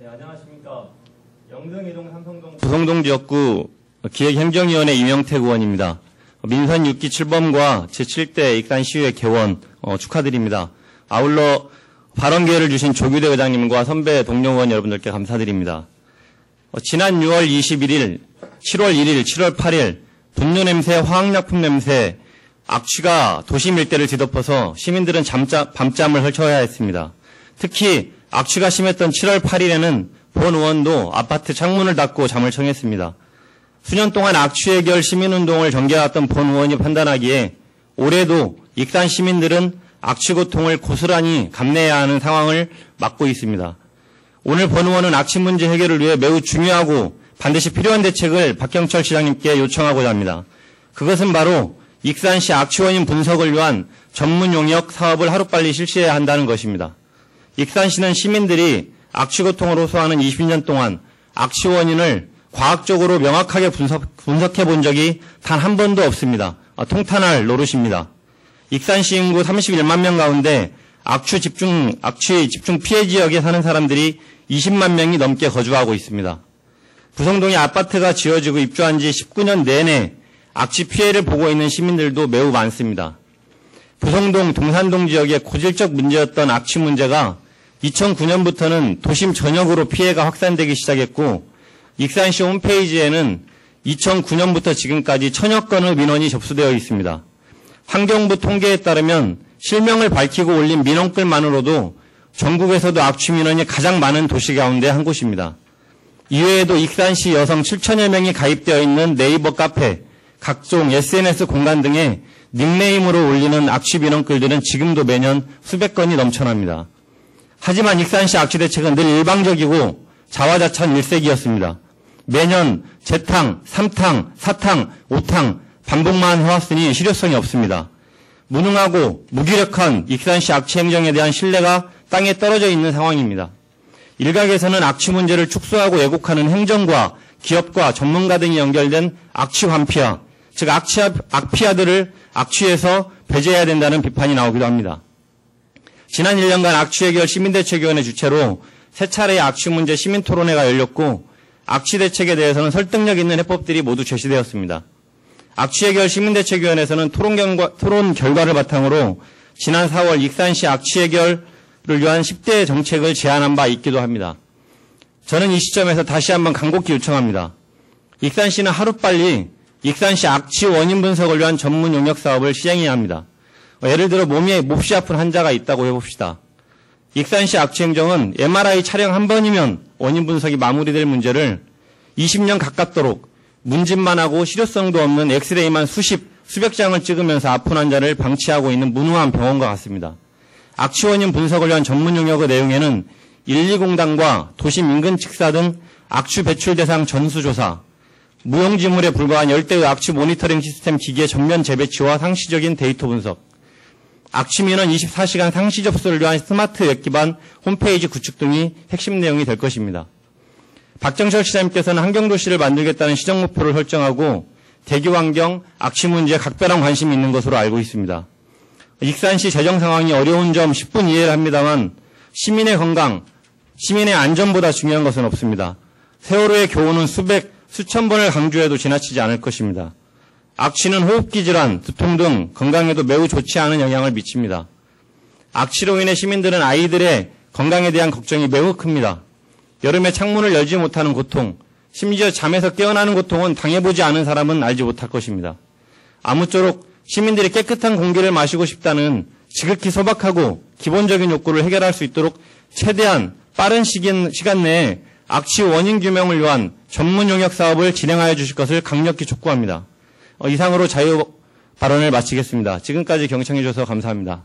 네, 안녕하십니까. 영등이동 삼성동 부성동 지역구 기획행정위원회 이명택 의원입니다. 민선 6기 7범과 제7대 익산 시위회 개원 축하드립니다. 아울러 발언 기회를 주신 조규대 의장님과 선배 동료 의원 여러분들께 감사드립니다. 지난 6월 21일, 7월 1일, 7월 8일 분뇨 냄새, 화학약품 냄새, 악취가 도심 일대를 뒤덮어서 시민들은 밤잠을 설쳐야 했습니다. 특히 악취가 심했던 7월 8일에는 본 의원도 아파트 창문을 닫고 잠을 청했습니다. 수년 동안 악취 해결 시민운동을 전개해왔던 본 의원이 판단하기에 올해도 익산 시민들은 악취 고통을 고스란히 감내해야 하는 상황을 맞고 있습니다. 오늘 본 의원은 악취 문제 해결을 위해 매우 중요하고 반드시 필요한 대책을 박경철 시장님께 요청하고자 합니다. 그것은 바로 익산시 악취 원인 분석을 위한 전문 용역 사업을 하루빨리 실시해야 한다는 것입니다. 익산시는 시민들이 악취 고통을 호소하는 20년 동안 악취 원인을 과학적으로 명확하게 분석해 본 적이 단 한 번도 없습니다. 통탄할 노릇입니다. 익산시 인구 31만 명 가운데 악취 집중 피해 지역에 사는 사람들이 20만 명이 넘게 거주하고 있습니다. 부성동에 아파트가 지어지고 입주한 지 19년 내내 악취 피해를 보고 있는 시민들도 매우 많습니다. 부성동, 동산동 지역의 고질적 문제였던 악취 문제가 2009년부터는 도심 전역으로 피해가 확산되기 시작했고 익산시 홈페이지에는 2009년부터 지금까지 1000여 건의 민원이 접수되어 있습니다. 환경부 통계에 따르면 실명을 밝히고 올린 민원글만으로도 전국에서도 악취 민원이 가장 많은 도시 가운데 한 곳입니다. 이외에도 익산시 여성 7천여 명이 가입되어 있는 네이버 카페, 각종 SNS 공간 등의 닉네임으로 올리는 악취 민원글들은 지금도 매년 수백 건이 넘쳐납니다. 하지만 익산시 악취 대책은 늘 일방적이고 자화자찬 일색이었습니다. 매년 재탕, 3탕, 4탕, 5탕 반복만 해왔으니 실효성이 없습니다. 무능하고 무기력한 익산시 악취 행정에 대한 신뢰가 땅에 떨어져 있는 상황입니다. 일각에서는 악취 문제를 축소하고 왜곡하는 행정과 기업과 전문가 등이 연결된 악취 환피아, 즉 악피아들을 악취에서 배제해야 된다는 비판이 나오기도 합니다. 지난 1년간 악취 해결 시민대책위원회 주최로 3차례의 악취 문제 시민토론회가 열렸고 악취 대책에 대해서는 설득력 있는 해법들이 모두 제시되었습니다. 악취 해결 시민대책위원회에서는 토론 결과를 바탕으로 지난 4월 익산시 악취 해결을 위한 10대 정책을 제안한 바 있기도 합니다. 저는 이 시점에서 다시 한번 간곡히 요청합니다. 익산시는 하루빨리 익산시 악취 원인 분석을 위한 전문 용역 사업을 시행해야 합니다. 예를 들어 몸이 몹시 아픈 환자가 있다고 해봅시다. 익산시 악취 행정은 MRI 촬영 한 번이면 원인 분석이 마무리될 문제를 20년 가깝도록 문진만 하고 실효성도 없는 엑스레이만 수백 장을 찍으면서 아픈 환자를 방치하고 있는 무능한 병원과 같습니다. 악취 원인 분석을 위한 전문 용역의 내용에는 120당과 도심 인근 직사 등 악취 배출 대상 전수조사, 무용지물에 불과한 10대의 악취 모니터링 시스템 기기의 전면 재배치와 상시적인 데이터 분석, 악취 민원 24시간 상시 접수를 위한 스마트 웹 기반 홈페이지 구축 등이 핵심 내용이 될 것입니다. 박정철 시장님께서는 환경도시를 만들겠다는 시정 목표를 설정하고 대교 환경, 악취 문제에 각별한 관심이 있는 것으로 알고 있습니다. 익산시 재정 상황이 어려운 점 10분 이해를 합니다만 시민의 건강, 시민의 안전보다 중요한 것은 없습니다. 세월호의 교훈은 수천 번을 강조해도 지나치지 않을 것입니다. 악취는 호흡기 질환, 두통 등 건강에도 매우 좋지 않은 영향을 미칩니다. 악취로 인해 시민들은 아이들의 건강에 대한 걱정이 매우 큽니다. 여름에 창문을 열지 못하는 고통, 심지어 잠에서 깨어나는 고통은 당해보지 않은 사람은 알지 못할 것입니다. 아무쪼록 시민들이 깨끗한 공기를 마시고 싶다는 지극히 소박하고 기본적인 욕구를 해결할 수 있도록 최대한 빠른 시간 내에 악취 원인 규명을 위한 전문 용역 사업을 진행하여 주실 것을 강력히 촉구합니다. 이상으로 자유 발언을 마치겠습니다. 지금까지 경청해 주셔서 감사합니다.